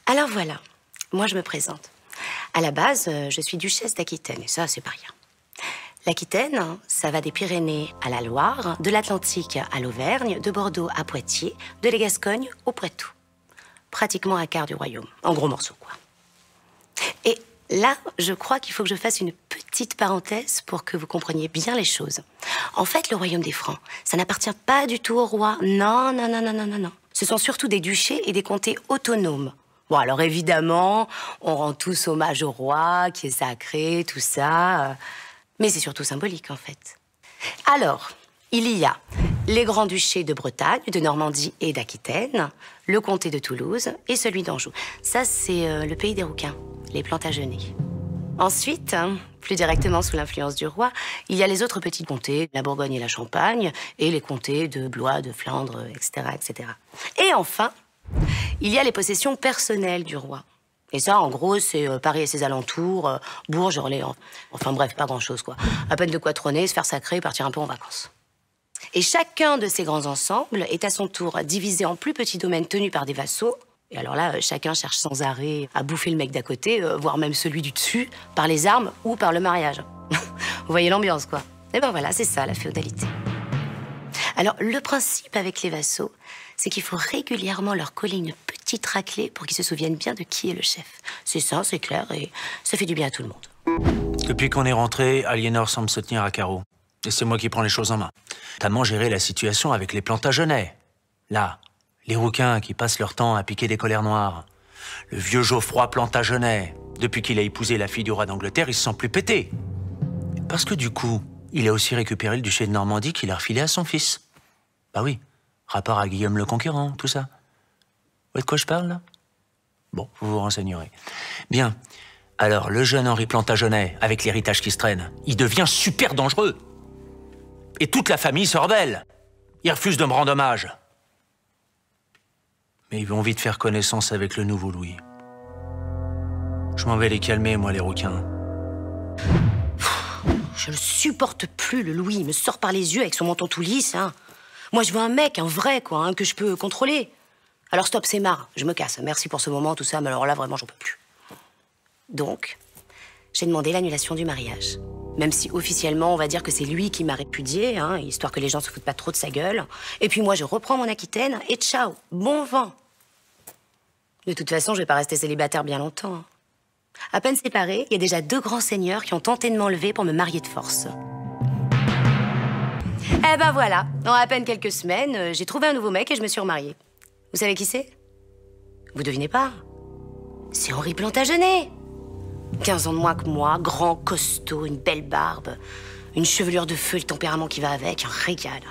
Alors voilà, moi je me présente. À la base, je suis duchesse d'Aquitaine, et ça, c'est pas rien. L'Aquitaine, ça va des Pyrénées à la Loire, de l'Atlantique à l'Auvergne, de Bordeaux à Poitiers, de la Gascogne au Poitou. Pratiquement un quart du royaume, en gros morceaux, quoi. Et là, je crois qu'il faut que je fasse une petite parenthèse pour que vous compreniez bien les choses. En fait, le royaume des Francs, ça n'appartient pas du tout au roi. Non, non, non, non, non, non, non. Ce sont surtout des duchés et des comtés autonomes. Bon, alors évidemment, on rend tous hommage au roi, qui est sacré, tout ça. Mais c'est surtout symbolique, en fait. Alors, il y a les grands-duchés de Bretagne, de Normandie et d'Aquitaine, le comté de Toulouse et celui d'Anjou. Ça, c'est le pays des rouquins, les Plantagenets. Ensuite, plus directement sous l'influence du roi, il y a les autres petits comtés, la Bourgogne et la Champagne, et les comtés de Blois, de Flandre, etc., etc. Et enfin, il y a les possessions personnelles du roi. Et ça, en gros, c'est Paris et ses alentours, Bourges, Orléans. Enfin bref, pas grand-chose, quoi. À peine de quoi trôner, se faire sacrer et partir un peu en vacances. Et chacun de ces grands ensembles est à son tour divisé en plus petits domaines tenus par des vassaux. Et alors là, chacun cherche sans arrêt à bouffer le mec d'à côté, voire même celui du dessus, par les armes ou par le mariage. Vous voyez l'ambiance, quoi. Et ben voilà, c'est ça, la féodalité. Alors, le principe avec les vassaux, c'est qu'il faut régulièrement leur coller une petite raclée pour qu'ils se souviennent bien de qui est le chef. C'est ça, c'est clair, et ça fait du bien à tout le monde. Depuis qu'on est rentré, Aliénor semble se tenir à carreau. Et c'est moi qui prends les choses en main. Notamment gérer la situation avec les Plantagenets. Là, les rouquins qui passent leur temps à piquer des colères noires. Le vieux Geoffroy Plantagenet, depuis qu'il a épousé la fille du roi d'Angleterre, il se sent plus pété. Parce que du coup, il a aussi récupéré le duché de Normandie qu'il a refilé à son fils. Bah oui, rapport à Guillaume le Conquérant, tout ça. Vous voyez de quoi je parle, là? Bon, vous vous renseignerez. Bien. Alors, le jeune Henri Plantagenet, avec l'héritage qui se traîne, il devient super dangereux. Et toute la famille se rebelle. Ils refusent de me rendre hommage. Mais ils vont vite faire connaissance avec le nouveau Louis. Je m'en vais les calmer, moi, les rouquins. Je ne supporte plus, le Louis. Il me sort par les yeux avec son menton tout lisse, hein. Moi, je veux un mec, un vrai, quoi, hein, que je peux contrôler. Alors stop, c'est marre. Je me casse. Merci pour ce moment, tout ça, mais alors là, vraiment, j'en peux plus. Donc, j'ai demandé l'annulation du mariage. Même si officiellement, on va dire que c'est lui qui m'a répudiée, hein, histoire que les gens se foutent pas trop de sa gueule. Et puis moi, je reprends mon Aquitaine et ciao, bon vent. De toute façon, je vais pas rester célibataire bien longtemps. À peine séparés, il y a déjà 2 grands seigneurs qui ont tenté de m'enlever pour me marier de force. Eh ben voilà, en à peine quelques semaines, j'ai trouvé un nouveau mec et je me suis remariée. Vous savez qui c'est? Vous devinez pas? C'est Henri Plantagenet. 15 ans de moins que moi, grand, costaud, une belle barbe, une chevelure de feu, le tempérament qui va avec, un régal.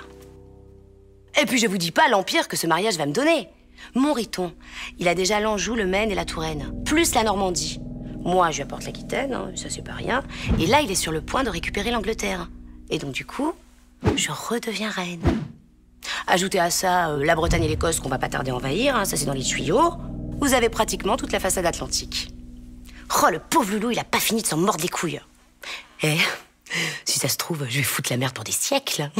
Et puis je vous dis pas l'empire que ce mariage va me donner. Mon Riton, il a déjà l'Anjou, le Maine et la Touraine, plus la Normandie. Moi, je lui apporte l'Aquitaine, hein, ça c'est pas rien. Et là, il est sur le point de récupérer l'Angleterre. Et donc du coup, je redeviens reine. Ajoutez à ça la Bretagne et l'Écosse qu'on va pas tarder à envahir, hein, ça c'est dans les tuyaux. Vous avez pratiquement toute la façade atlantique. Oh, le pauvre loulou, il a pas fini de s'en mordre les couilles. Eh, si ça se trouve, je vais foutre la merde pour des siècles.